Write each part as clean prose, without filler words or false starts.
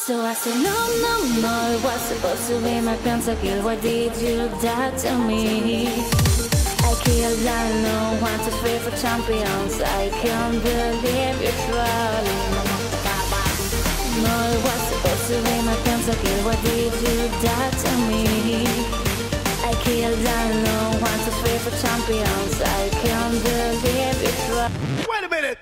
So I said, no, no, no, it was supposed to be my pentakill. Why did you do that to me? I killed no one to free for champions. I can't believe you're trolling. No, it was supposed to be my pentakill. Why did you do that to me? I killed no one to free for champions. I can't believe you're trolling. Wait a minute!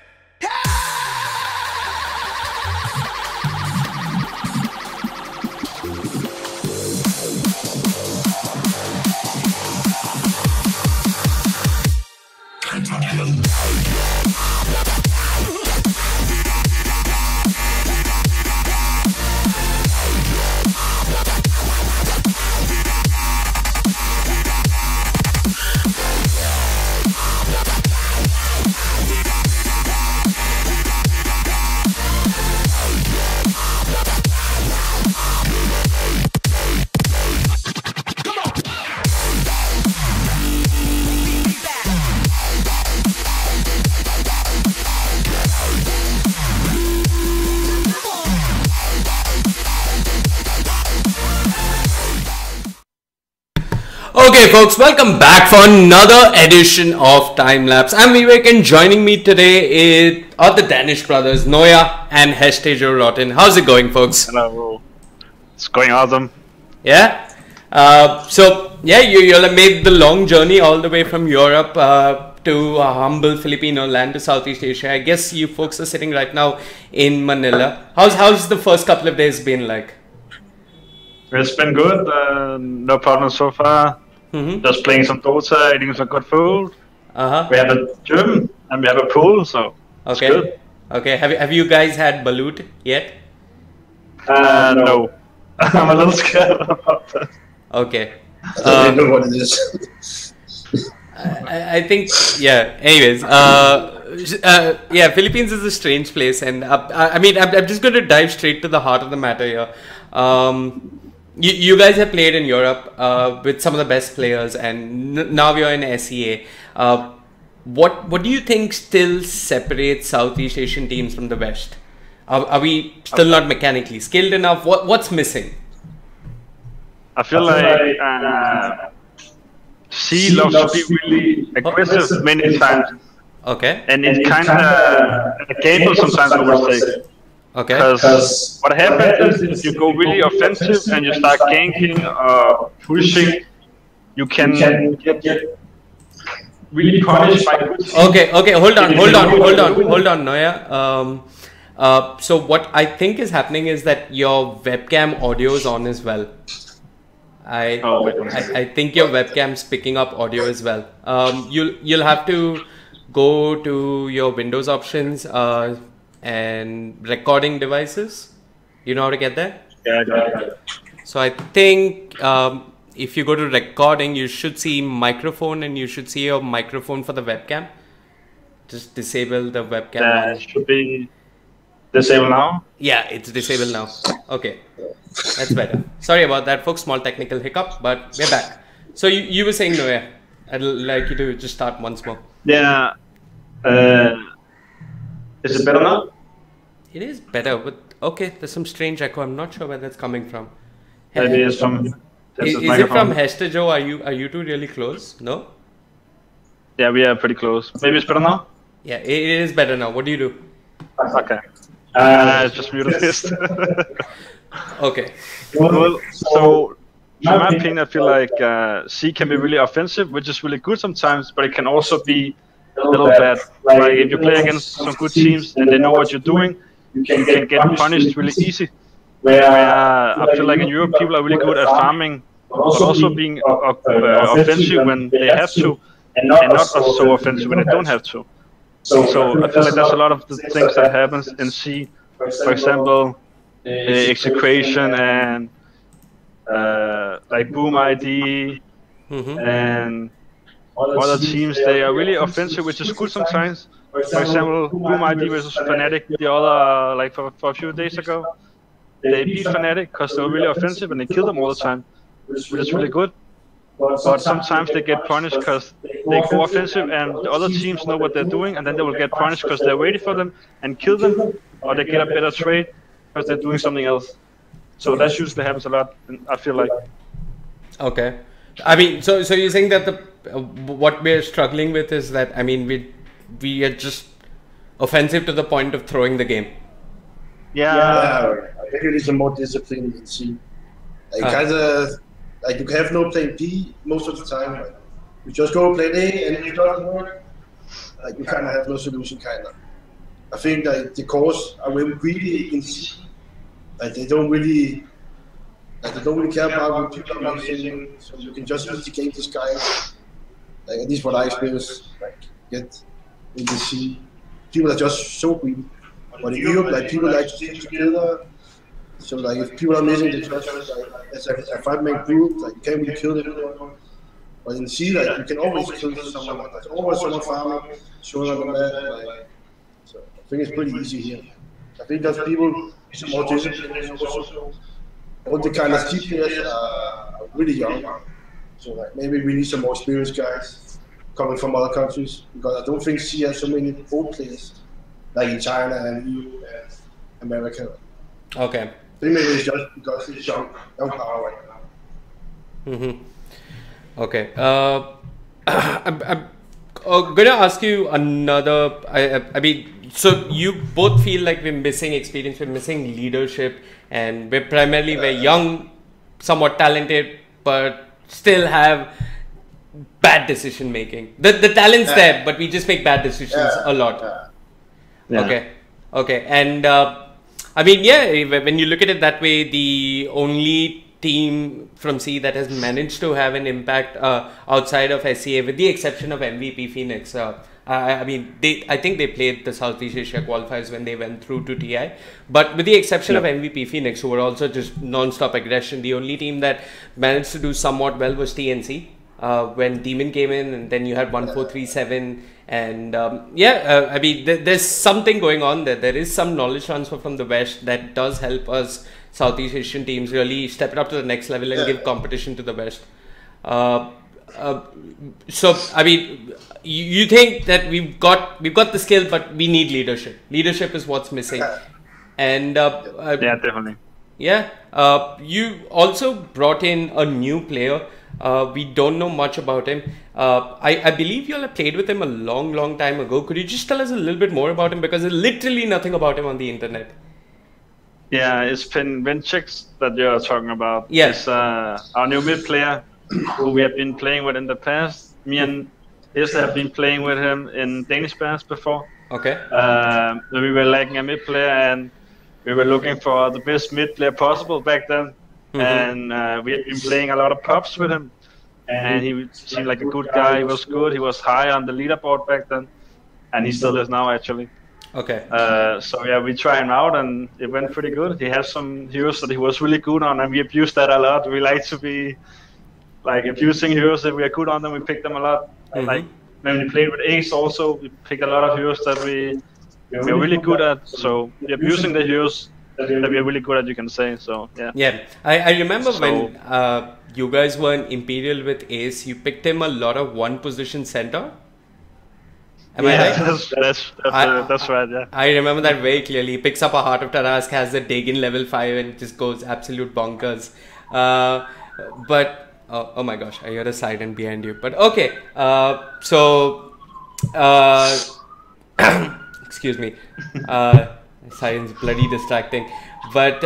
Okay folks, welcome back for another edition of Time Lapse. I'm Veewake and joining me today are the Danish brothers, NoiA and HeStEJoE-RoTTeN. How's it going, folks? Hello. It's going awesome. Yeah? You made the long journey all the way from Europe to a humble Filipino land to Southeast Asia. I guess you folks are sitting right now in Manila. How's the first couple of days been like? It's been good, no problems so far. Just playing some Dota, eating some good food. We have a gym and we have a pool, so it's good. Okay, have you guys had balut yet? No. I'm a little scared about that. Okay. I don't know what it is. I think, yeah, anyways, yeah, Philippines is a strange place, and I mean, I'm just going to dive straight to the heart of the matter here. You guys have played in Europe with some of the best players, and now you're in SEA. What do you think still separates Southeast Asian teams from the West? Are we still not mechanically skilled enough? What's missing? I feel like C loves to be really aggressive many times. Okay. And it's kind of a gamble sometimes, I would say. Okay. Because what happens is if you go really offensive and you start ganking or pushing, you can get really punished by good teams. Okay, hold on, NoiA. So what I think is happening is that your webcam audio is on as well. I think your webcam's picking up audio as well. You'll have to go to your Windows options and recording devices. You know how to get there? Yeah. So I think if you go to recording, you should see microphone and you should see your microphone for the webcam. Just disable the webcam. That should be disabled now? Yeah, it's disabled now. Okay, that's better. Sorry about that, folks. Small technical hiccup, but we're back. So you were saying, NoiA, I'd like you to just start once more. Yeah. Is it better now? It is better, but okay, there's some strange echo. I'm not sure where that's coming from. Maybe it's from... Is it from HeStEJoE? Are you two really close? No? Yeah, we are pretty close. Maybe it's better now? Yeah, it is better now. What do you do? Okay. I just muted this. Okay. Well, so in my opinion, I feel like C can be really offensive, which is really good sometimes, but it can also be a little bad. Like if you play against some good teams and they know what you're doing, you can get punished really easy. Where I feel like in Europe, people are really good at farming, but also being offensive when they have to, and not so offensive when they don't have to. So I feel like there's a lot of the things that happens in C. For example, execution and like Boom ID and other teams, they are really offensive, which is good sometimes. For example, Boom ID versus Fnatic the other, like for a few days ago, they beat Fnatic because they were really offensive and they killed them all the time, which is really good. But sometimes they get punished because they go offensive and the other teams know what they're doing, and then they will get punished because they're waiting for them and kill them, or they get a better trade because they're doing something else. So that usually happens a lot, I feel like. Okay. I mean, so you're saying that what we're struggling with is that, I mean, we are just offensive to the point of throwing the game. Yeah, I think it is a more discipline in C. Like you have no plan B most of the time. Like, you just go plan A, and if it doesn't work, like you kind of have no solution. I think like the cores are really greedy in C. Like they don't really care about what people are missing. So you can just use the game disguise. Like at least what I experienced, like get in the C. People are just so greedy. But in Europe, like people like to stay together. So like if people are missing, they just like as a five-man group, like you can't really kill everyone. But in C, like you can always kill someone. There's always someone farming, showing on the map. Like, so I think it's pretty easy here. I think that people some more disciplined. Also, all the kind of C players are really young. So like maybe we need some more experienced guys coming from other countries, because I don't think C has so many old players like in China and EU and America. Okay. I think maybe it's just because it's young power right now. Okay. I'm going to ask you another. I mean, so you both feel like we're missing experience, we're missing leadership, and we're young, somewhat talented, but still have bad decision making. The talent's there, but we just make bad decisions a lot. Yeah. Okay. And I mean, when you look at it that way, the only team from C that has managed to have an impact outside of SCA, with the exception of MVP Phoenix. I mean, I think they played the Southeast Asia qualifiers when they went through to TI. But with the exception of MVP Phoenix, who were also just non-stop aggression, the only team that managed to do somewhat well was TNC. When Demon came in, and then you had 1437, and I mean, there's something going on there. There is some knowledge transfer from the West that does help us Southeast Asian teams really step it up to the next level and give competition to the West. So I mean, you think that we've got the skill, but we need leadership. Leadership is what's missing, and yeah, definitely. Yeah, you also brought in a new player. We don't know much about him. I believe you all have played with him a long time ago. Could you just tell us a little bit more about him? Because there's literally nothing about him on the internet. Yeah, it's Vinchix that you're talking about. Yes. It's our new mid player who we have been playing with in the past. Me and HeStEJoE have been playing with him in Danish Bands before. Okay. We were lacking a mid player, and we were looking for the best mid player possible back then. And we had been playing a lot of pubs with him, and he seemed like a good guy. He was good. He was high on the leaderboard back then, and he still is now actually. Okay. So yeah, we tried him out, and it went pretty good. He has some heroes that he was really good on, and we abused that a lot. We like to be like abusing heroes. If we are good on them, we pick them a lot. Like when we played with Ace, also we picked a lot of heroes that we are really good at. So we're abusing the heroes that we are really good at, you can say. So yeah. Yeah, I remember when you guys were in Imperial with Ace, you picked him a lot of one position center. Am I right? That's right, yeah. I remember that very clearly. He picks up a Heart of Tarask, has the Dagon level 5 and just goes absolute bonkers. But, oh my gosh, I hear a siren behind you. But okay, excuse me. Siren's bloody distracting. But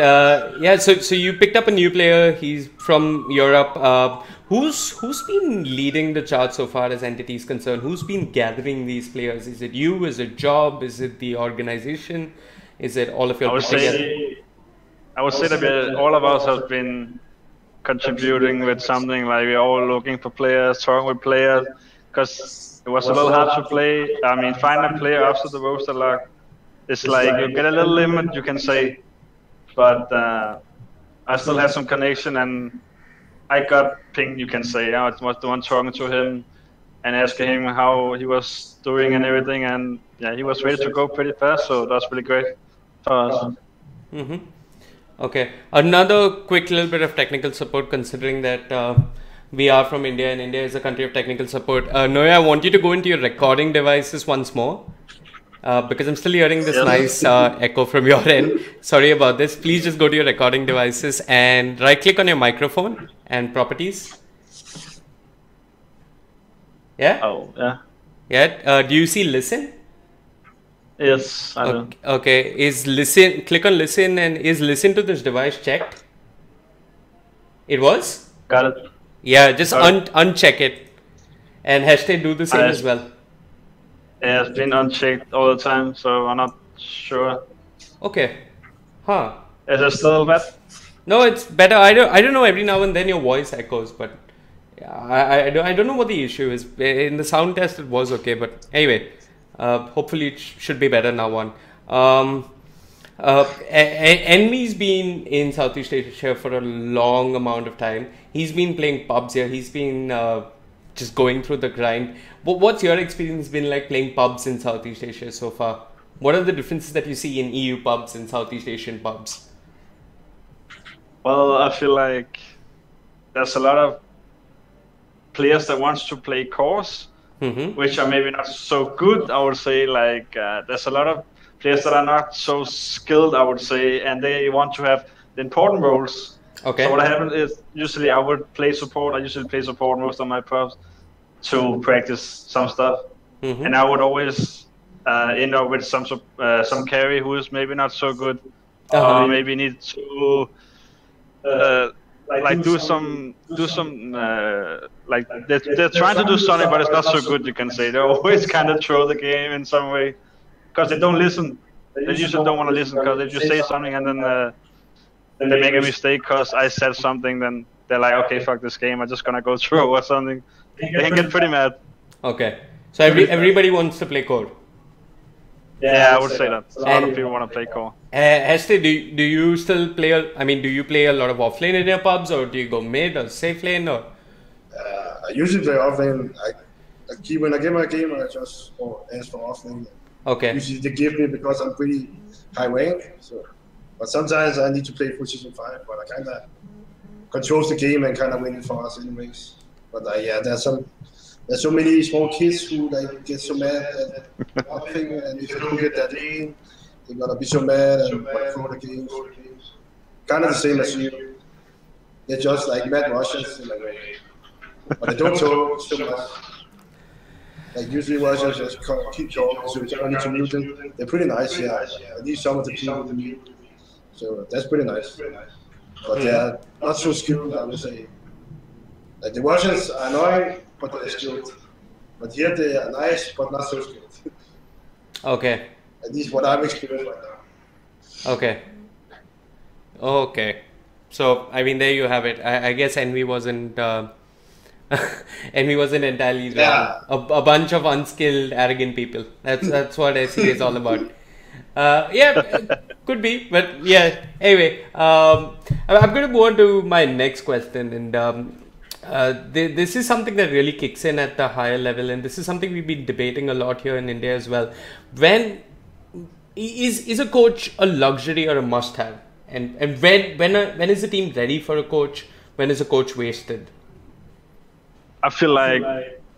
yeah, so you picked up a new player. He's from Europe. Who's been leading the chart so far as entity is concerned? Who's been gathering these players? Is it you? Is it Job? Is it the organization? Is it all of you? I would say that all of us have been contributing with something. Like we're all looking for players, talking with players, because it was a little hard to play. I mean, find a player after the roster lock. It's like you get a little limit, you can say, but I still have some connection, and I got pinged, you can say. I was the one talking to him and asking him how he was doing and everything, and yeah, he was ready to go pretty fast, so that's really great for us. Okay, another quick little bit of technical support, considering that we are from India and India is a country of technical support. NoiA, I want you to go into your recording devices once more. Because I'm still hearing this nice echo from your end. Sorry about this. Please just go to your recording devices and right click on your microphone and properties. Yeah? Oh, yeah. Yeah. Do you see listen? Yes, I do. Okay. Is listen, click on listen, and is listen to this device checked? It was? Got it. Yeah, just uncheck it. And HeStEJoE do the same as well. Yeah, it's been unchecked all the time, so I'm not sure. Okay. Huh. Is it still bad? No, it's better. I don't know. Every now and then your voice echoes, but yeah, I don't know what the issue is. In the sound test, it was okay, but anyway, hopefully it should be better now on. Envy's been in Southeast Asia for a long amount of time. He's been playing pubs here. He's been just going through the grind. But what's your experience been like playing pubs in Southeast Asia so far? What are the differences that you see in EU pubs and Southeast Asian pubs? Well, I feel like there's a lot of players that wants to play cores, which are maybe not so good, I would say. Like there's a lot of players that are not so skilled, I would say, and they want to have the important roles. Okay. So what happens is usually I would play support. I usually play support most of my pubs to practice some stuff, and I would always end up with some carry who is maybe not so good, or maybe need to like do some like they're trying to do something, but it's not so good. You can say they always kind of throw the game in some way because they don't listen. They usually don't want to listen because if you say something and then they make a mistake because I said something, then they're like, okay, fuck this game, I'm just gonna go through or something. They can get pretty mad. Okay, so everybody wants to play core. Yeah, I would say that. A lot of people want to play core. HeStEJoE, do you still play? Do you play a lot of offlane in your pubs, or do you go mid or safe lane, or? I usually play offlane. When I get my game, I just ask for offlane. Okay. Usually they give me because I'm pretty high rank. So, but sometimes I need to play position 5, but I kind of controls the game and kind of win it for us anyways. But yeah, there's so many small kids who like get so mad at nothing, and if you don't get that lane, they're gonna be so mad and throw the games. Kind of the same as you. They're just like mad Russians in a way, but they don't talk so much. Like usually Russians just keep talking, so you don't need to mute them. They're pretty nice, yeah. At least some of the people to mute. So that's pretty nice. But they're not so skilled, I would say. Like the Russians are annoying, but they're skilled. But here they are nice, but not so skilled. Okay. At least what I've experienced right now. Okay. Okay. So, I mean, there you have it. I guess Envy wasn't and he wasn't entirely wrong. Yeah. A bunch of unskilled, arrogant people. That's what SE is all about. Yeah, could be, but yeah. Anyway, I'm going to move on to my next question, and this is something that really kicks in at the higher level, and this is something we've been debating a lot here in India as well. When is a coach a luxury or a must-have, and when is the team ready for a coach? When is a coach wasted? I feel like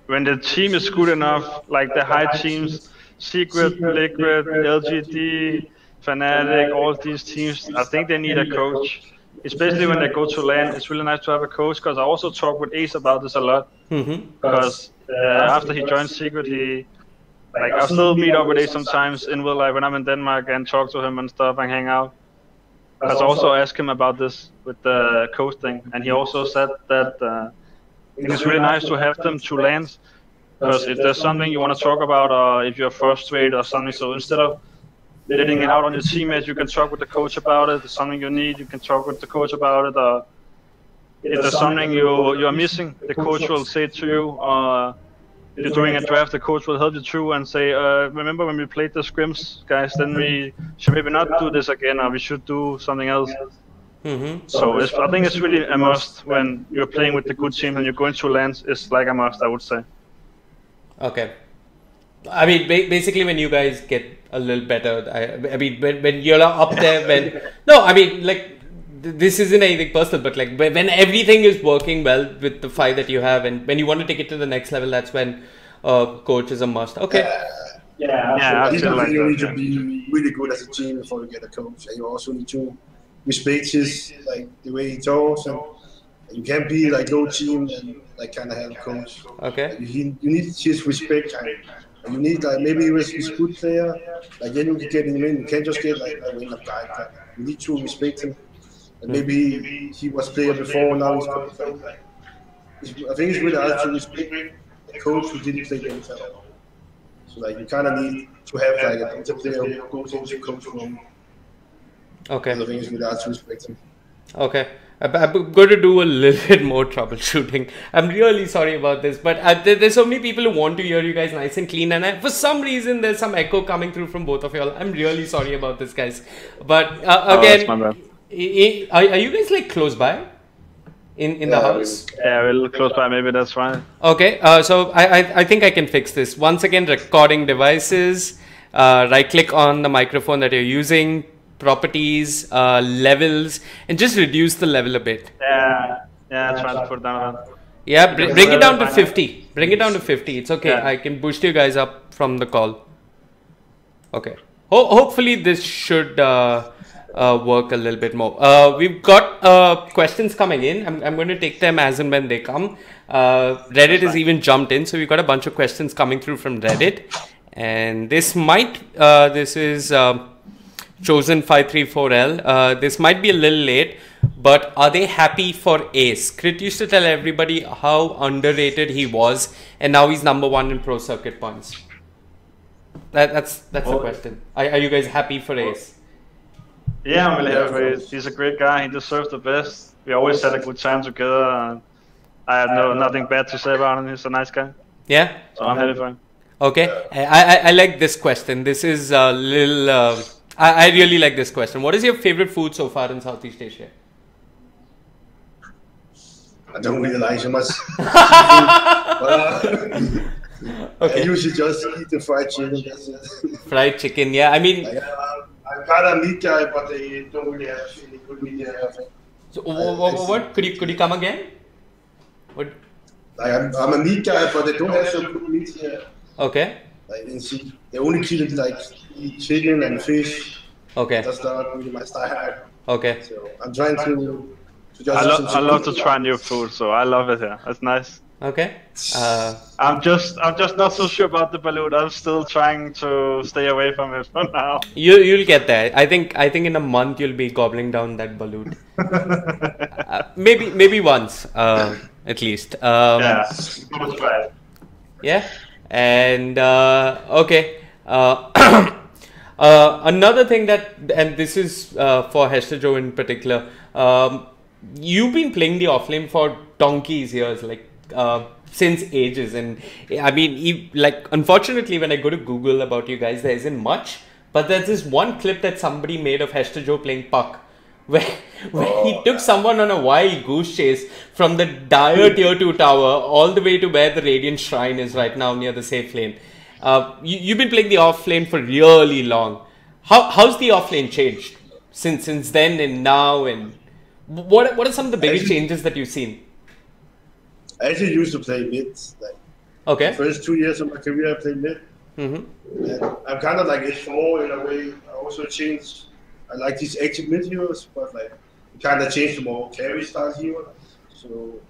when the team is good enough, like the high teams, Secret, Liquid, LGD, Fnatic, all these teams, I think they need a coach. Especially when they go to LAN, it's really nice to have a coach, because I also talk with Ace about this a lot. Because after he joined Secret, I still meet up with Ace sometimes in real life when I'm in Denmark and talk to him and stuff and hang out. Because I also asked him about this with the coach thing, and he also said that it's really nice to have them to LANs. Because if there's something you want to talk about, or if you're frustrated or something, so instead of letting it out on your teammates, you can talk with the coach about it. If there's something you need, you can talk with the coach about it. Or if there's something you're missing, the coach will say it to you. Or if you're doing a draft, the coach will help you through and say, remember when we played the scrims, guys, then we should maybe not do this again, or we should do something else. So I think it's really a must when you're playing with the good team and you're going to LANs. It's like a must, I would say. Okay. I mean, basically, when you guys get a little better, I mean, when you're up there, no, I mean, like, this isn't anything personal, but like, when everything is working well with the 5 that you have, and when you want to take it to the next level, that's when coach is a must. Okay. I feel like you need to be really good as a team before you get a coach, and you also need to respect his, like, the way he talks, and you can't be like low team and like kind of have a coach. Okay. Like, you need his respect, and you need, like, maybe he's a good player, like then you can get him in. You can't just get like a random guy. You need to respect him. And maybe he was player before, now he's coach. Like, I think it's really hard to respect a coach who didn't play games at all. So like you kind of need to have like a better player who goes into coach room. Okay. I think it's really hard to respect him. Okay. I'm going to do a little bit more troubleshooting. I'm really sorry about this, but there's so many people who want to hear you guys nice and clean, and for some reason there's some echo coming through from both of y'all. I'm really sorry about this, guys. But again, are you guys like close by in the house? Yeah, we're close by. Maybe that's fine. Okay. So I think I can fix this. Once again, recording devices. Right click on the microphone that you're using. Properties, levels, and just reduce the level a bit. Yeah, try to put it down. Yeah, bring it down to 50. Bring it down to 50. It's okay. I can boost you guys up from the call. Okay. Hopefully this should work a little bit more. We've got questions coming in. I'm going to take them as and when they come. Reddit has even jumped in, so we've got a bunch of questions coming through from Reddit. And this is Chosen 534L. This might be a little late, but are they happy for Ace? Crit used to tell everybody how underrated he was, and now he's #1 in pro circuit points. That's the question. Are you guys happy for Ace? Yeah, I'm really happy for Ace. He's a great guy. He deserves the best. We always had a good time together, and I have nothing bad to say about him. He's a nice guy. Yeah. So I'm happy for him. Okay. I like this question. This is a little. I really like this question. What is your favorite food so far in Southeast Asia? I don't really like so much. Okay. I usually just eat the fried chicken. That's it. Fried chicken, yeah. I mean, I'm kind of a meat guy, but they don't really have any good meat there. So what? Could you come again? What? Like I'm a meat guy, but they don't have some good meat here. Okay. Like they only eat like chicken and fish. Okay. That's not really my style. Okay. So I'm trying to just. I love to try new food, so I love it here. That's nice. Okay. I'm just not so sure about the balut. I'm still trying to stay away from it for now. You'll get there. I think in a month you'll be gobbling down that balut. Maybe once at least. Yeah. We'll try it. Yeah. And okay. Another thing and this is for HeStEJoE in particular. You've been playing the offlane for donkey's years, like since ages. And I mean, like, unfortunately, when I go to Google about you guys, there isn't much. But there's this one clip that somebody made of HeStEJoE playing Puck, where he took someone on a wild goose chase from the dire tier 2 tower all the way to where the Radiant Shrine is right now near the safe lane. You've been playing the off lane for really long. How's the off lane changed since then and now, and what are some of the biggest changes that you've seen? I actually used to play mid. Like, okay. The first 2 years of my career, I played mid. Mm-hmm. And I'm kind of like H4 in a way. I also changed. I like these active mid heroes, but like kind of changed to more carry style hero. So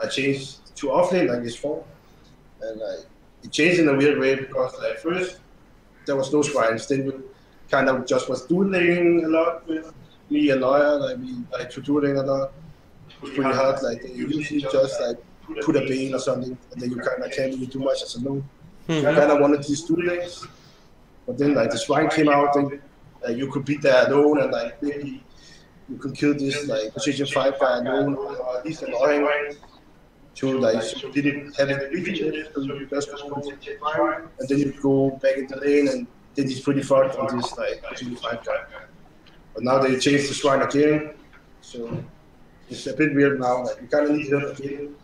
I changed to offlane like H4, and like it changed in a weird way because like first there was no shrines. Then we kind of just was dueling a lot with me and NoiA. Like we like to dueling a lot. It was pretty hard. Like they usually just like put a bane or something, and then you kind of can't really do much as a no. I kind of wanted these duelings, but then like the shrine came out, and you could beat that alone, and like maybe you could kill this like position 5 guy alone, or at least annoying to like so you didn't have it reach, so you just go position 5, and then you go back in the lane, and then he's pretty far on this like position 5 guy. But now they changed the shrine again, so it's a bit weird now. Like you kind of need to help again.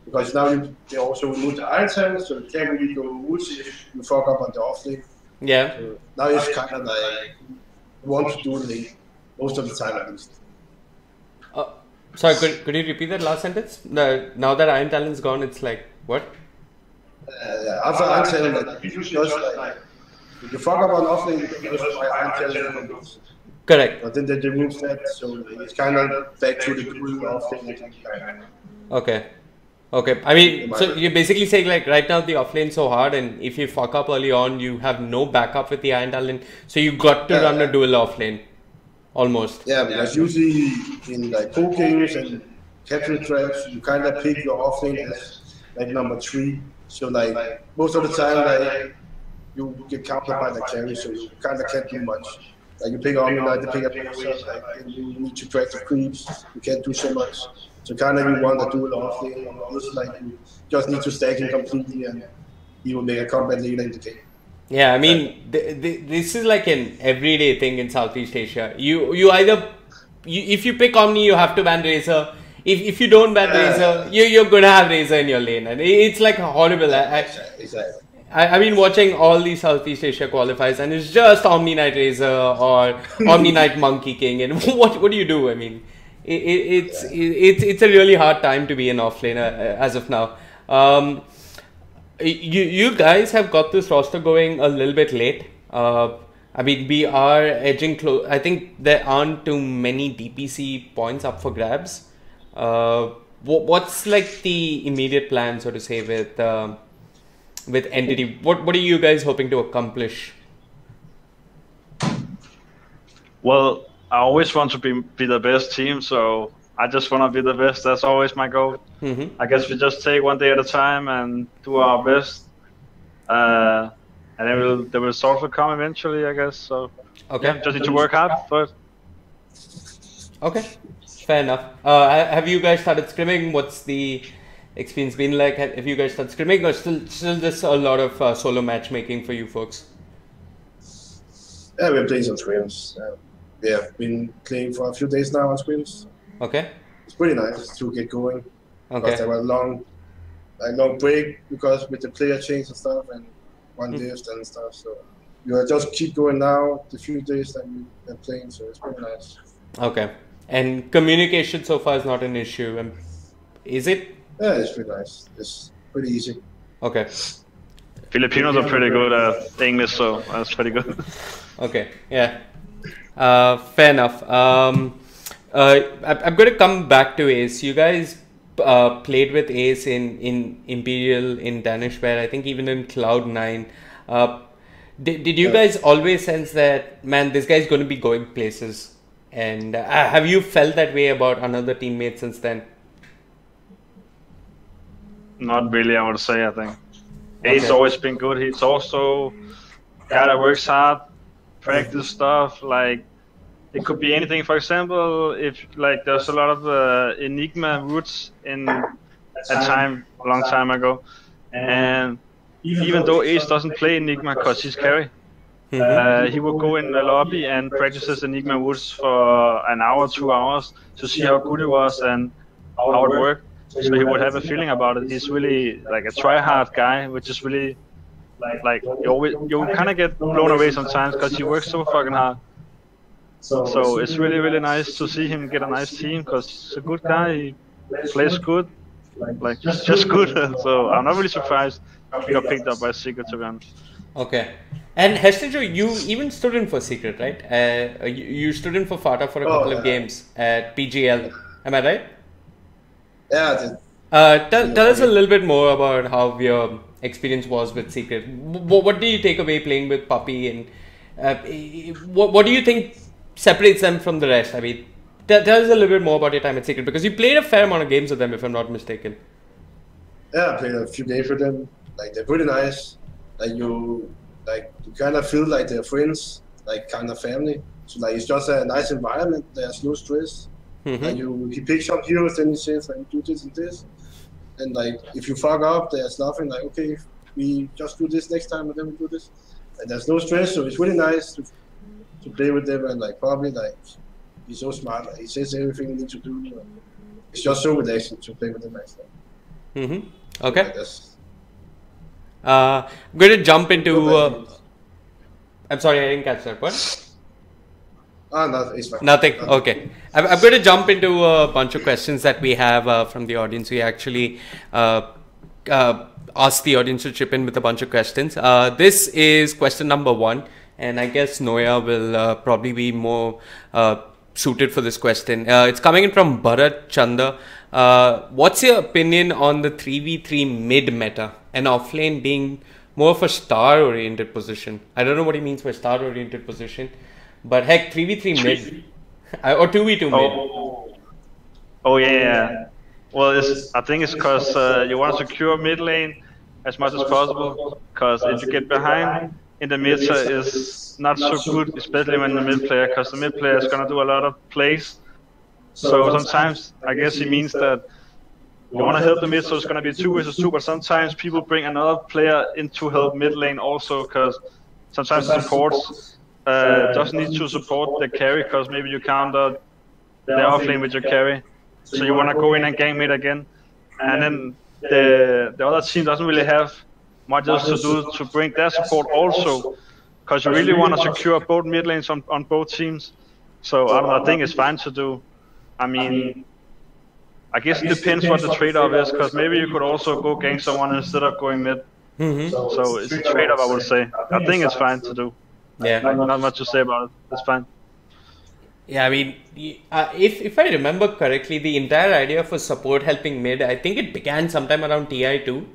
Because now they also remove the iron tank, so you can't really go woods if you fuck up on the off lane. Yeah. So now it's kind of like you want to do lane most of the time at least. Sorry, could you repeat that last sentence? Now that iron talent's gone, it's like what? Yeah, after iron talent, like you just like if you fuck up on off lane, you can just buy iron talent. Correct. But then they remove that, so it's kind of back to the dual off lane. Okay. Okay, I mean, so you're basically saying like right now the offlane's so hard, and if you fuck up early on, you have no backup with the iron talent, so you got to run a dual offlane, almost. Yeah, because usually in like pool games and capture traps, you kind of pick your offlane as like number 3. So like most of the time, like you get countered by the carry, so you kind of can't do much. Like you pick Omni-Knight, you pick up yourself, like and you need to track the creeps. You can't do so much. So kind of you want to do it offlane, or else like you just need to stack him completely, and he will make a combat later in the game. Yeah, I mean, this is like an everyday thing in Southeast Asia. You either if you pick Omni, you have to ban Razor. If you don't ban Razor, you're gonna have Razor in your lane, and it's like horrible. Exactly. I've been watching all these Southeast Asia qualifiers, and it's just Omni-Knight Razor or Omni-Knight Monkey King, and what do you do? I mean, it's a really hard time to be an offlaner as of now. You guys have got this roster going a little bit late. I mean, we are edging close. I think there aren't too many DPC points up for grabs. What's like the immediate plan, so to say, with Entity? What are you guys hoping to accomplish? Well, I always want to be the best team, so I just want to be the best. That's always my goal. Mm-hmm. I guess we just take one day at a time and do our best, and then the results will come eventually, I guess. So okay, yeah, just need to work hard for it. Okay, fair enough. Have you guys started scrimming? What's the experience been like? Have you guys started scrimming, or still just a lot of solo matchmaking for you folks? Yeah, we're playing some scrims. We have been playing for a few days now on scrims. Okay. It's pretty nice to get going. Okay. Because there was a long break because with the player change and stuff, and one day and stuff. So you just keep going now. The few days that we are playing, so it's pretty nice. Okay. And communication so far is not an issue, is it? Yeah, it's pretty nice. It's pretty easy. Okay. Filipinos are pretty good at English, so that's pretty good. Okay. Yeah. Fair enough. I'm going to come back to Ace. You guys played with Ace in Imperial, in Danish, where I think even in Cloud9. Did you guys always sense that, man, this guy's going to be going places? And have you felt that way about another teammate since then? Not really, I would say, I think. Ace always been good. He's also guy that works hard, practice stuff. Like, it could be anything. For example, if like there's a lot of Enigma roots in a long time ago. And even though Ace doesn't play Enigma because he's carry, he would go in the lobby and practices Enigma Woods for an hour, 2 hours to see how good it was and how it worked. So he would have a feeling about it. He's really like a try-hard guy, which is really like you kind of get blown away sometimes because he works so fucking hard. So it's really nice to see him get a nice team because he's a good guy. He plays good, like just good. So I'm not really surprised he got picked up by Secret, to be honest. Okay. And HeStEJoE, you even stood in for Secret, right? You stood in for Fata for a couple of games at PGL. Am I right? Yeah, I did. Tell us a little bit more about how your experience was with Secret. What do you take away playing with Puppy, and what do you think separates them from the rest? I mean, tell us a little bit more about your time at Secret, because you played a fair amount of games with them, if I'm not mistaken. Yeah, I played a few games with them. Like, they're pretty nice. You kind of feel like they're friends, like kind of family. So like it's just a nice environment. There's no stress. And he picks up heroes and he says like do this and this. And like if you fuck up, there's nothing like okay, we just do this next time and then we do this. And there's no stress, so it's really nice to play with them. And like probably like he's so smart. Like, he says everything you need to do. And it's just so relaxing to play with them actually. Okay. I'm going to jump into. I'm sorry, I didn't catch that. What? Nothing. It's fine. Nothing. Okay. I'm going to jump into a bunch of questions that we have from the audience. We actually asked the audience to chip in with a bunch of questions. This is question number 1, and I guess NoiA will probably be more suited for this question. It's coming in from Bharat Chanda. What's your opinion on the 3v3 mid meta and offlane being more of a star-oriented position? I don't know what he means by star-oriented position, but heck, 3v3 mid or 2v2 mid. Oh yeah. Well, I think it's because you want to secure mid lane as much as possible. Because if you get behind in the meta, is not so good, especially when the mid player, because the mid player is gonna do a lot of plays. So sometimes I guess it means that you want to help the mid, so it's going to be 2 versus 2, but sometimes people bring another player in to help mid lane also, because sometimes the supports doesn't need to support the carry, because maybe you counter the off lane with your carry, so you want to go in and gank mid again, and then the other team doesn't really have much else to do to bring their support also, because you really want to secure both mid lanes on both teams. So I think it's fine to do. I mean, I guess it depends what the trade-off is, because maybe you could also go gank someone instead of going mid. So it's a trade-off, I would say. I think it's fine to do. Yeah. Not much to say about it. It's fine. Yeah, I mean, if I remember correctly, the entire idea for support helping mid, I think it began sometime around TI2,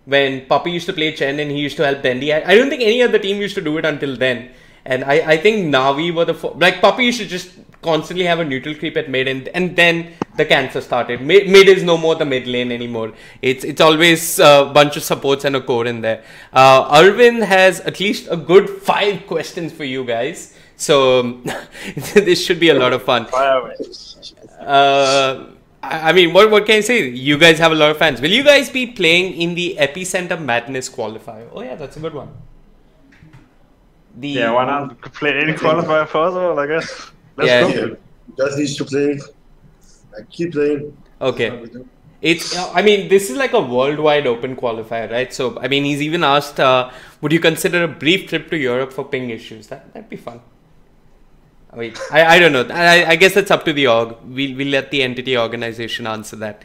when Puppy used to play Chen and he used to help Dendi. I don't think any other team used to do it until then. And I think Navi were the like Puppy used to just constantly have a neutral creep at mid, and then the cancer started. Mid is no more the mid lane anymore. It's always a bunch of supports and a core in there. Arvind has at least a good 5 questions for you guys, so this should be a lot of fun. I mean, what can I say? You guys have a lot of fans. Will you guys be playing in the Epicenter Madness qualifier? Oh yeah, that's a good one. Yeah, why not play any qualifier possible, I guess. Let's go. Just needs to play. Keep playing. Okay. It's, I mean, this is like a worldwide open qualifier, right? So, I mean, he's even asked, would you consider a brief trip to Europe for ping issues? That'd be fun. I mean, I don't know. I guess that's up to the org. We'll let the entity organization answer that.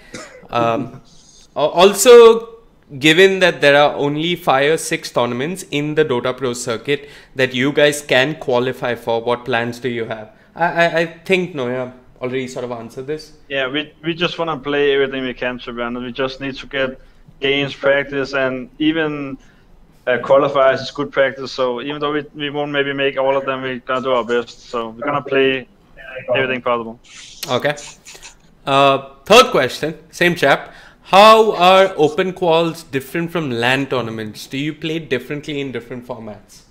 Also, given that there are only 5 or 6 tournaments in the Dota Pro circuit that you guys can qualify for, what plans do you have? I think NoiA already sort of answered this. Yeah, we just want to play everything we can, to be honest. We just need to get games, practice, and even qualifiers is good practice. So even though we won't maybe make all of them, we're going to do our best. So we're going to play everything possible. Okay. Third question, same chap. How are open quals different from LAN tournaments? Do you play differently in different formats?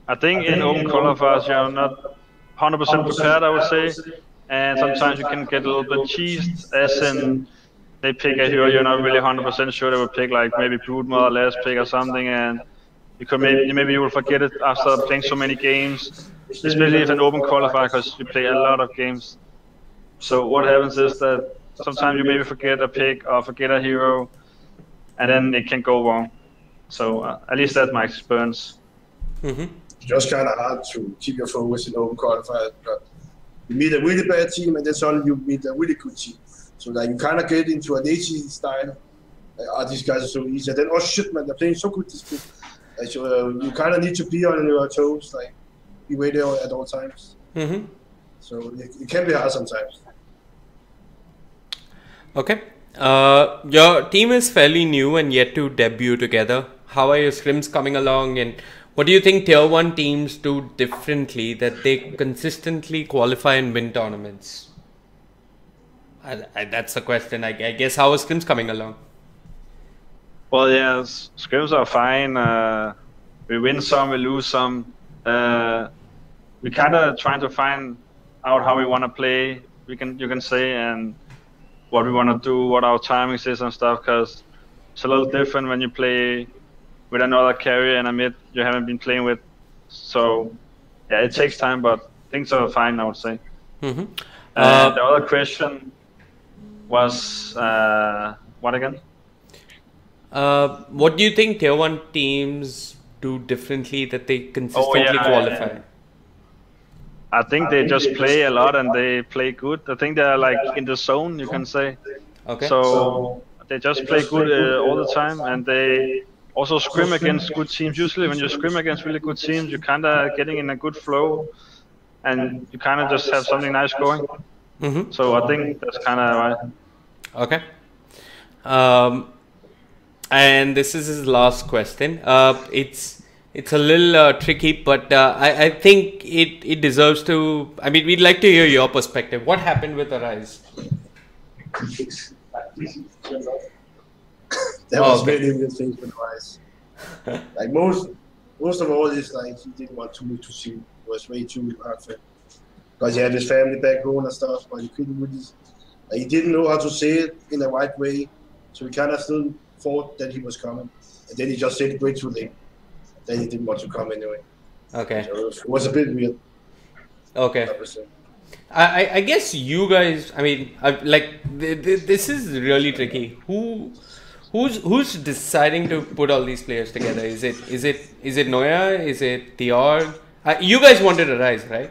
I think in open qualifiers you are not 100% prepared, I would say. and sometimes you can get a little bit cheesed, as in they pick a hero you're not really 100% sure they will pick, like maybe Broodmother, Let's pick or something, and you could maybe you will forget it after playing so many games, especially if an open qualifier, because you play a lot of games. So what happens is that sometimes you maybe forget a pick or forget a hero, and then it can go wrong. So at least that's my experience. It's just kind of hard to keep your focus in open qualifier. You meet a really bad team, and then suddenly you meet a really good team. So like you kind of get into an easy style. Like, these guys are so easy. And then, oh shit, man, they're playing so good this game. Like, so you kind of need to be on your toes, like be ready at all times. So it can be hard sometimes. Okay. Your team is fairly new and yet to debut together. How are your scrims coming along, and what do you think tier 1 teams do differently that they consistently qualify and win tournaments? That's the question. I guess how are scrims coming along? Well, yeah, scrims are fine. We win some, we lose some. We kind of trying to find out how we want to play. You can say, and what we want to do, what our timings is and stuff. Because it's a little different when you play with another carrier and a mid you haven't been playing with. So yeah, it takes time, but things are fine, I would say. The other question was what again? What do you think tier 1 teams do differently that they consistently qualify? Yeah. I think they just play a lot and they play good. I think they're like in the zone, you can say. Okay. So they just play good all the time, and they also scrim against good teams. Usually when you scrim against really good teams, you're kind of getting in a good flow, and you kind of just have something nice going. So I think that's kind of right. Okay. And this is his last question. It's a little tricky, but I think it deserves to. I mean, we'd like to hear your perspective. What happened with Arise? That was many weird things with Arise. Like most of all is like he didn't want to move to see. It was way too hard for him because he had his family back home and stuff, but he couldn't really. Like, he didn't know how to say it in the right way, so he kind of still thought that he was coming, and then he just said it way too late. Then he didn't want to come anyway. Okay. So it was a bit weird. Okay. I guess you guys. I mean, this is really tricky. Who's deciding to put all these players together? Is it NoiA? Is it TR? You guys wanted Arise, right?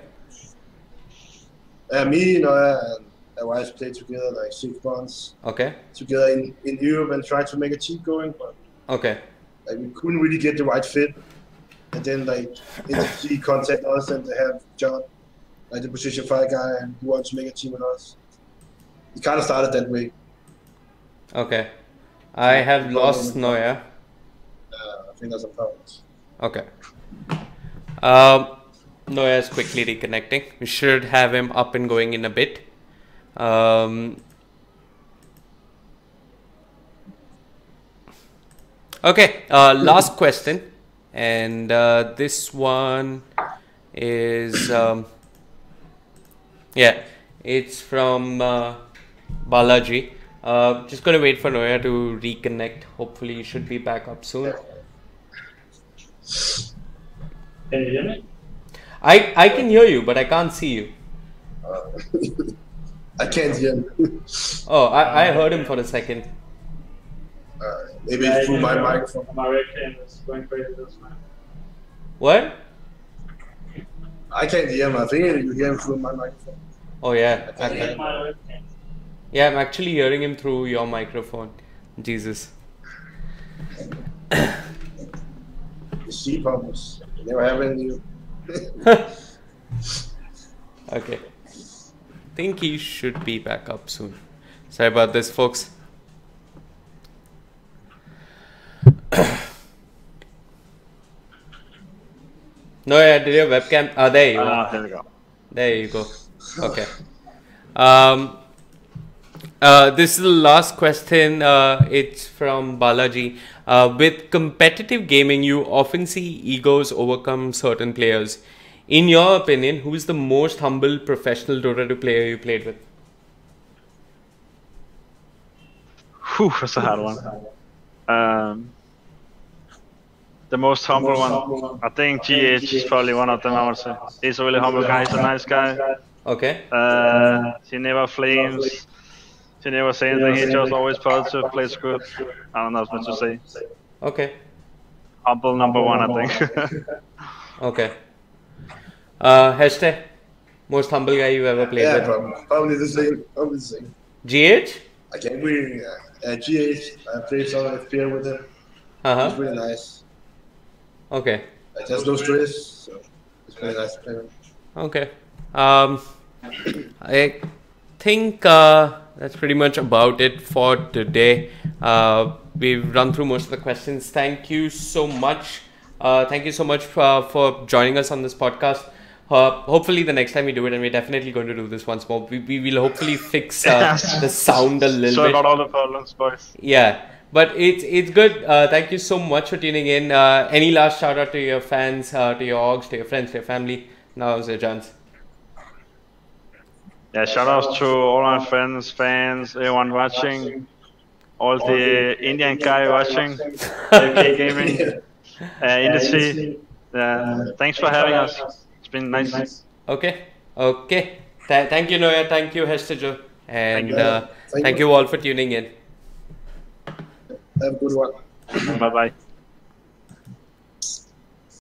Me, NoiA, and Arise played together like 6 months. Okay. Together in Europe and tried to make a team going, but okay. Like we couldn't really get the right fit, and then like he contacted us and they have John, like the position 5 guy, and he wants to make a team with us. It kind of started that way. Okay. I have lost NoiA. I think that's a problem. Okay. NoiA is quickly reconnecting. We should have him up and going in a bit. Okay, last question, and this one is it's from Balaji. Just gonna wait for NoiA to reconnect. Hopefully, he should be back up soon. Can you hear me? I can hear you, but I can't see you. I can't hear him. Oh, I heard him for a second. Maybe it's through my microphone. My webcam is going crazy this man. What? I can't hear him. I think you hear him through my microphone. Oh yeah. My webcam. Yeah, I'm actually hearing him through your microphone. Jesus. The sea problems. Never have any. Okay. I think he should be back up soon. Sorry about this, folks. NoiA, did your webcam? There you go. There we go. There you go. Okay. This is the last question. It's from Balaji. With competitive gaming, you often see egos overcome certain players. in your opinion, who's the most humble professional Dota 2 player you played with? Whew, that's a hard one. The most humble one, I think GH is probably one of them, I would say. He's a really humble guy, he's a nice guy. Okay. He never flames, he never says anything, he's just always positive, plays good. I don't know what to say. Okay. Humble number one, I think. Okay. HeStEJ, most humble guy you ever played with? Probably the same. Probably the same. GH? I can't really. GH, I played some FPL with him. He's really nice. Okay. There's no stress, so it's really nice to play with. Okay. I think that's pretty much about it for today. We've run through most of the questions. Thank you so much. Thank you so much for joining us on this podcast. Hopefully the next time we do it, and we're definitely going to do this once more, we will hopefully fix the sound a little bit. Sorry about all the problems, boys. Yeah, but it's good. Thank you so much for tuning in. Any last shout out to your fans, to your orgs, to your friends, to your family? Now's your chance. Yeah, shout outs to all my friends, fans, everyone watching, all the Indian guy watching, AFK Gaming, Industry. Thanks for having us. It's been nice. Okay. Thank you, NoiA. Thank you, HeStEJoE. And thank you all for tuning in. Have a good one. Bye-bye.